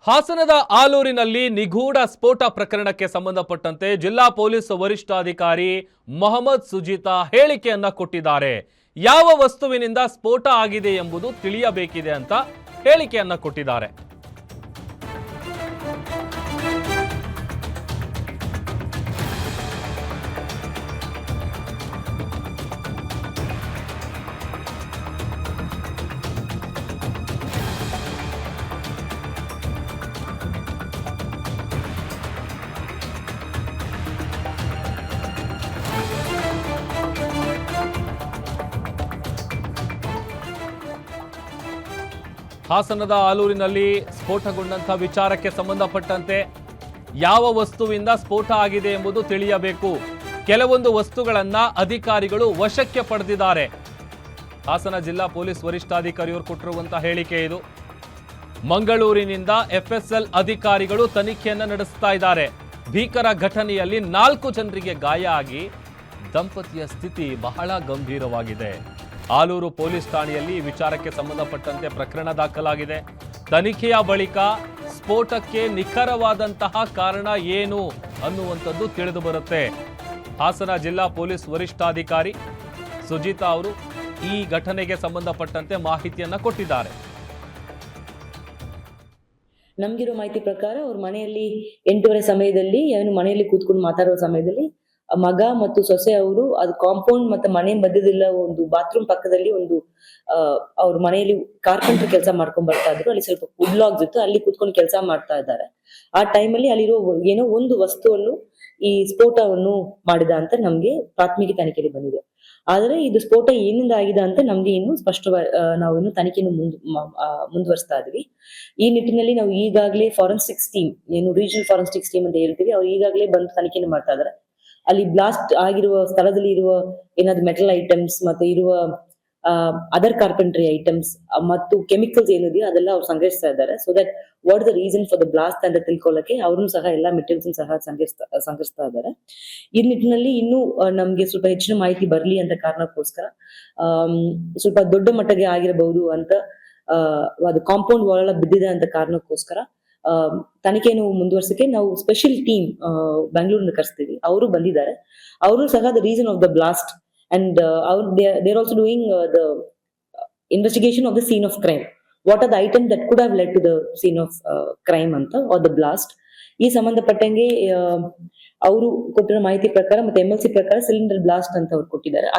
ಹಾಸನದ ಆಲೂರಿನಲ್ಲಿ ನಿಗೂಢ ಸ್ಫೋಟ ಪ್ರಕರಣಕ್ಕೆ ಸಂಬಂಧಪಟ್ಟಂತೆ ಜಿಲ್ಲಾ ಪೊಲೀಸ್ ವರಿಷ್ಠಾಧಿಕಾರಿ ಮೊಹಮ್ಮದ್ ಸುಜಿತಾ ಹೇಳಿಕೆಯನ್ನ ಕೊಟ್ಟಿದ್ದಾರೆ. ಯಾವ ವಸ್ತುವಿನಿಂದ ಸ್ಫೋಟ ಆಗಿದೆ ಎಂಬುದು ತಿಳಿಯಬೇಕಿದೆ ಅಂತ ಹೇಳಿಕೆಯನ್ನ ಕೊಟ್ಟಿದ್ದಾರೆ. ಹಾಸನದ ಆಲೂರಿನಲ್ಲಿ ಸ್ಫೋಟಗೊಂಡಂತಹ ವಿಚಾರಕ್ಕೆ ಸಂಬಂಧಪಟ್ಟಂತೆ ಯಾವ ವಸ್ತುವಿಂದ ಸ್ಫೋಟ ಆಗಿದೆ ಎಂಬುದು ತಿಳಿಯಬೇಕು. ಕೆಲವೊಂದು ವಸ್ತುಗಳನ್ನ ಅಧಿಕಾರಿಗಳು ವಶಕ್ಕೆ ಪಡೆದಿದ್ದಾರೆ. ಹಾಸನ ಜಿಲ್ಲಾ ಪೊಲೀಸ್ ವರಿಷ್ಠಾಧಿಕಾರಿಯವರು ಕೊಟ್ಟಿರುವಂತಹ ಹೇಳಿಕೆ ಇದು. ಮಂಗಳೂರಿನಿಂದ ಎಫ್ಎಸ್ಎಲ್ ಅಧಿಕಾರಿಗಳು ತನಿಖೆಯನ್ನ ನಡೆಸ್ತಾ ಇದ್ದಾರೆ. ಭೀಕರ ಘಟನೆಯಲ್ಲಿ 4 ಜನರಿಗೆ ಗಾಯ ಆಗಿ ದಂಪತಿಯ ಸ್ಥಿತಿ ಬಹಳ ಗಂಭೀರವಾಗಿದೆ. ಆಲೂರು ಪೊಲೀಸ್ ಠಾಣೆಯಲ್ಲಿ ಈ ವಿಚಾರಕ್ಕೆ ಸಂಬಂಧಪಟ್ಟಂತೆ ಪ್ರಕರಣ ದಾಖಲಾಗಿದೆ. ತನಿಖೆಯ ಬಳಿಕ ಸ್ಫೋಟಕ್ಕೆ ನಿಖರವಾದಂತಹ ಕಾರಣ ಏನು ಅನ್ನುವಂಥದ್ದು ತಿಳಿದು ಬರುತ್ತೆ. ಹಾಸನ ಜಿಲ್ಲಾ ಪೊಲೀಸ್ ವರಿಷ್ಠಾಧಿಕಾರಿ ಸುಜಿತಾ ಅವರು ಈ ಘಟನೆಗೆ ಸಂಬಂಧಪಟ್ಟಂತೆ ಮಾಹಿತಿಯನ್ನ ಕೊಟ್ಟಿದ್ದಾರೆ. ನಮ್ಗಿರೋ ಮಾಹಿತಿ ಪ್ರಕಾರ ಅವ್ರ ಮನೆಯಲ್ಲಿ 8:30 ಸಮಯದಲ್ಲಿ ಏನು ಮನೆಯಲ್ಲಿ ಕೂತ್ಕೊಂಡು ಮಾತಾಡೋ ಸಮಯದಲ್ಲಿ ಮಗ ಮತ್ತು ಸೊಸೆ ಅವರು ಅದು ಕಾಂಪೌಂಡ್ ಮತ್ತೆ ಮನೆ ಮಧ್ಯದಲ್ಲ ಒಂದು ಬಾತ್ರೂಮ್ ಪಕ್ಕದಲ್ಲಿ ಒಂದು ಅವ್ರ ಮನೆಯಲ್ಲಿ ಕಾರ್ಪೆಂಟರ್ ಕೆಲಸ ಮಾಡ್ಕೊಂಡ್ ಬರ್ತಾ ಇದ್ರು. ಅಲ್ಲಿ ಸ್ವಲ್ಪ ವುಡ್ ಲಾಗ್ಸ್ ಇತ್ತು, ಅಲ್ಲಿ ಕೂತ್ಕೊಂಡು ಕೆಲಸ ಮಾಡ್ತಾ ಇದ್ದಾರೆ. ಆ ಟೈಮಲ್ಲಿ ಅಲ್ಲಿರೋ ಏನೋ ಒಂದು ವಸ್ತುವನ್ನು ಈ ಸ್ಫೋಟವನ್ನು ಮಾಡಿದ ಅಂತ ನಮ್ಗೆ ಪ್ರಾಥಮಿಕ ತನಿಖೆಯಲ್ಲಿ ಬಂದಿದೆ. ಆದ್ರೆ ಇದು ಸ್ಫೋಟ ಏನಿಂದ ಆಗಿದೆ ಅಂತ ನಮ್ಗೆ ಇನ್ನು ನಾವು ಇನ್ನು ತನಿಖೆಯನ್ನು ಮುಂದುವರಿಸ್ತಾ ಇದ್ವಿ. ಈ ನಿಟ್ಟಿನಲ್ಲಿ ನಾವು ಈಗಾಗಲೇ ಫಾರೆನ್ಸಿಕ್ಸ್ ಟೀಮ್, ಏನು ರೀಜನಲ್ ಫಾರೆನ್ಸಿಕ್ಸ್ ಟೀಮ್ ಅಂತ ಹೇಳ್ತೀವಿ, ಅವ್ರು ಈಗಾಗಲೇ ಬಂದು ತನಿಖೆಯನ್ನು ಮಾಡ್ತಾ ಇದ್ದಾರೆ. ಅಲ್ಲಿ ಬ್ಲಾಸ್ಟ್ ಆಗಿರುವ ಸ್ಥಳದಲ್ಲಿ ಇರುವ ಏನಾದ್ರು ಮೆಟಲ್ ಐಟಮ್ಸ್ ಮತ್ತೆ ಇರುವ ಅದರ್ ಕಾರ್ಪೆಂಟ್ರಿ ಐಟಮ್ಸ್ ಮತ್ತು ಕೆಮಿಕಲ್ಸ್ ಏನಿದೆಯೋ ಅದೆಲ್ಲ ಅವ್ರು ಸಂಗ್ರಹಿಸ್ತಾ ಇದ್ದಾರೆ. So that what the reason for the blast ಅಂತ ತಿಳ್ಕೊಳ್ಳಕ್ಕೆ ಅವ್ರನ್ನು ಸಹ ಎಲ್ಲಾ ಮೆಟೀರಿಯಲ್ಸ್ ಸಹ ಸಂಗ್ರಹಿಸ್ತಾ ಇದ್ದಾರೆ. ಈ ನಿಟ್ಟಿನಲ್ಲಿ ಇನ್ನೂ ನಮ್ಗೆ ಸ್ವಲ್ಪ ಹೆಚ್ಚಿನ ಮಾಹಿತಿ ಬರ್ಲಿ ಅಂತ ಕಾರಣಕ್ಕೋಸ್ಕರ ಸ್ವಲ್ಪ ದೊಡ್ಡ ಮಟ್ಟಿಗೆ ಆಗಿರಬಹುದು ಅಂತ ಅದು ಕಾಂಪೌಂಡ್ ವಾಲ್ ಬಿದ್ದಿದೆ ಅಂತ ಕಾರಣಕ್ಕೋಸ್ಕರ ತನಿಖೆಯನ್ನು ಮುಂದುವರ್ಸಕ್ಕೆ ನಾವು ಸ್ಪೆಷಲ್ ಟೀಮ್ ಬೆಂಗಳೂರಿನ ಕರೆಸ್ತೀವಿ. ಅವರು ಬಂದಿದ್ದಾರೆ. ಅವರು ಸಹ the reason of the blast and they are also doing the investigation of the scene of crime. What are the items that could have led to the scene of crime ಅಂತ or the blast. ಈ ಸಂಬಂಧಪಟ್ಟಂಗೆ ಅವರು ಕೊಟ್ಟಿರೋ ಮಾಹಿತಿ ಪ್ರಕಾರ ಮತ್ತೆ MLC ಪ್ರಕಾರ cylinder blast ಅಂತ ಅವ್ರು ಕೊಟ್ಟಿದ್ದಾರೆ.